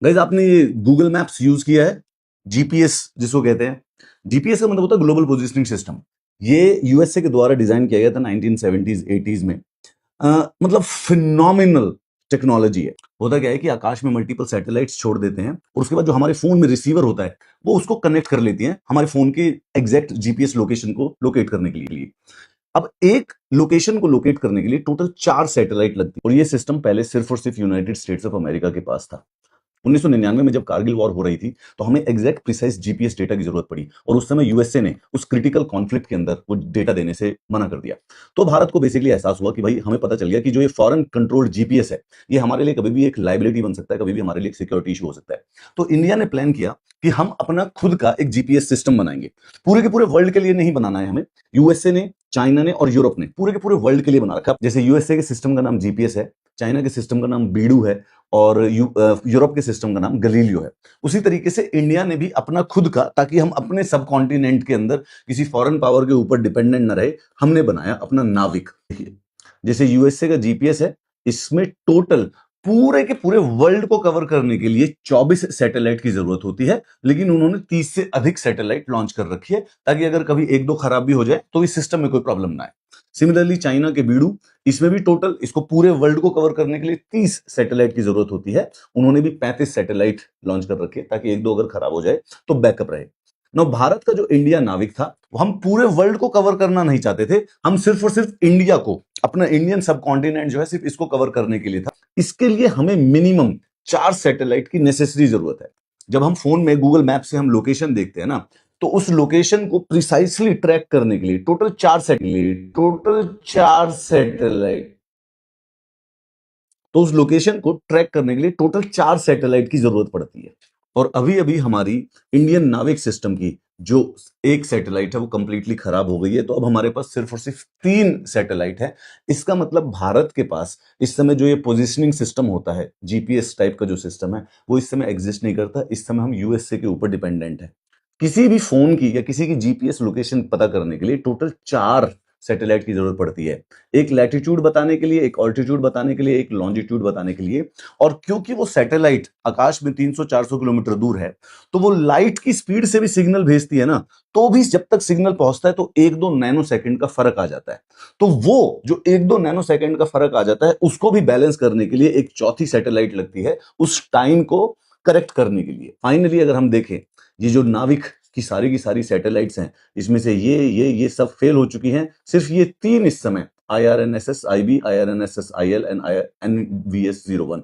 Guys आपने ये Google maps use किया है? जीपीएस जिसको कहते हैं। जीपीएस का मतलब होता है ग्लोबल पोजिशनिंग सिस्टम। ये यूएसए के द्वारा डिजाइन किया गया था 1970s 80s में। मतलब फिनोमिनल टेक्नोलॉजी है। होता क्या है कि आकाश में मल्टीपल सैटेलाइट्स छोड़ देते हैं और उसके बाद जो हमारे फोन में रिसीवर होता है वो उसको कनेक्ट कर लेती है हमारे फोन के एग्जैक्ट जीपीएस लोकेशन को लोकेट करने के लिए। अब एक लोकेशन को लोकेट करने के लिए टोटल 4 सैटेलाइट लगती है और ये सिस्टम पहले सिर्फ और सिर्फ यूनाइटेड स्टेट्स ऑफ अमेरिका के पास था। 1999 में जब कारगिल वॉर हो रही थी तो हमें एग्जैक्ट प्रिसाइज जीपीएस डेटा की जरूरत पड़ी और उस समय यूएसए ने उस क्रिटिकल कॉन्फ्लिक्ट के अंदर वो डेटा देने से मना कर दिया। तो भारत को बेसिकली एहसास हुआ कि भाई हमें पता चल गया कि जो ये फॉरेन कंट्रोल्ड जीपीएस है ये हमारे लिए कभी भी एक लाइबिलिटी बन सकता है, कभी भी हमारे लिए एक सिक्योरिटी इशू हो सकता है। तो इंडिया ने प्लान किया कि हम अपना खुद का एक जीपीएस सिस्टम बनाएंगे। पूरे के पूरे वर्ल्ड के लिए नहीं बनाना है हमें। यूएसए ने, चाइना ने और यूरोप ने पूरे के पूरे वर्ल्ड के लिए बना रखा। जैसे यूएसए के सिस्टम का नाम जीपीएस है, चाइना के सिस्टम का नाम बीडू है और यूरोप के सिस्टम का नाम गलीलियो है। उसी तरीके से इंडिया ने भी अपना खुद का, ताकि हम अपने सब कॉन्टिनेंट के अंदर किसी फॉरेन पावर के ऊपर डिपेंडेंट न रहे, हमने बनाया अपना नाविक। देखिए जैसे यूएसए का जीपीएस है, इसमें टोटल पूरे के पूरे वर्ल्ड को कवर करने के लिए 24 सैटेलाइट की जरूरत होती है, लेकिन उन्होंने 30 से अधिक सैटेलाइट लॉन्च कर रखी है ताकि अगर कभी एक दो खराब भी हो जाए तो इस सिस्टम में कोई प्रॉब्लम ना आए। सिमिलरली चाइना के बीडू, इसमें भी टोटल इसको पूरे वर्ल्ड को कवर करने के लिए 30 सैटेलाइट की जरूरत होती है। उन्होंने भी 35 सैटेलाइट लॉन्च कर रखे ताकि एक दो अगर खराब हो जाए तो बैकअप रहे। ना भारत का जो इंडिया नाविक था वो हम पूरे वर्ल्ड को कवर करना नहीं चाहते थे, हम सिर्फ और सिर्फ इंडिया को, अपना इंडियन सब कॉन्टिनेंट जो है सिर्फ इसको कवर करने के लिए था। इसके लिए हमें मिनिमम 4 सैटेलाइट की नेसेसरी जरूरत है। जब हम फोन में गूगल मैप से हम लोकेशन देखते हैं ना, तो उस लोकेशन को प्रिसाइसली ट्रैक करने के लिए टोटल 4 सैटेलाइट तो उस लोकेशन को ट्रैक करने के लिए टोटल 4 सैटेलाइट की जरूरत पड़ती है। और अभी अभी हमारी इंडियन नाविक सिस्टम की जो एक सैटेलाइट है वो कंप्लीटली खराब हो गई है, तो अब हमारे पास सिर्फ और सिर्फ 3 सैटेलाइट है। इसका मतलब भारत के पास इस समय जो ये पोजिशनिंग सिस्टम होता है, जीपीएस टाइप का जो सिस्टम है, वो इस समय एग्जिस्ट नहीं करता। इस समय हम यूएसए के ऊपर डिपेंडेंट है। किसी भी फोन की या किसी की जीपीएस लोकेशन पता करने के लिए टोटल 4 सैटेलाइट की जरूरत पड़ती है। एक लैटिट्यूड बताने के लिए, एक ऑल्टीट्यूड बताने के लिए, एक लॉन्जिट्यूड बताने के लिए। और क्योंकि वो सैटेलाइट आकाश में 300-400 किलोमीटर दूर है, तो वो लाइट की स्पीड से भी सिग्नल भेजती है ना, तो भी जब तक सिग्नल पहुंचता है तो 1-2 नैनो सेकंड का फर्क आ जाता है। तो वो जो 1-2 नैनो सेकंड का फर्क आ जाता है उसको भी बैलेंस करने के लिए एक चौथी सैटेलाइट लगती है, उस टाइम को करेक्ट करने के लिए। फाइनली अगर हम देखें, ये जो नाविक की सारी सैटेलाइट्स हैं, इसमें से ये सब फेल हो चुकी हैं। सिर्फ ये 3 इस समय IRNSS IB, IRNSS IL and NVS-01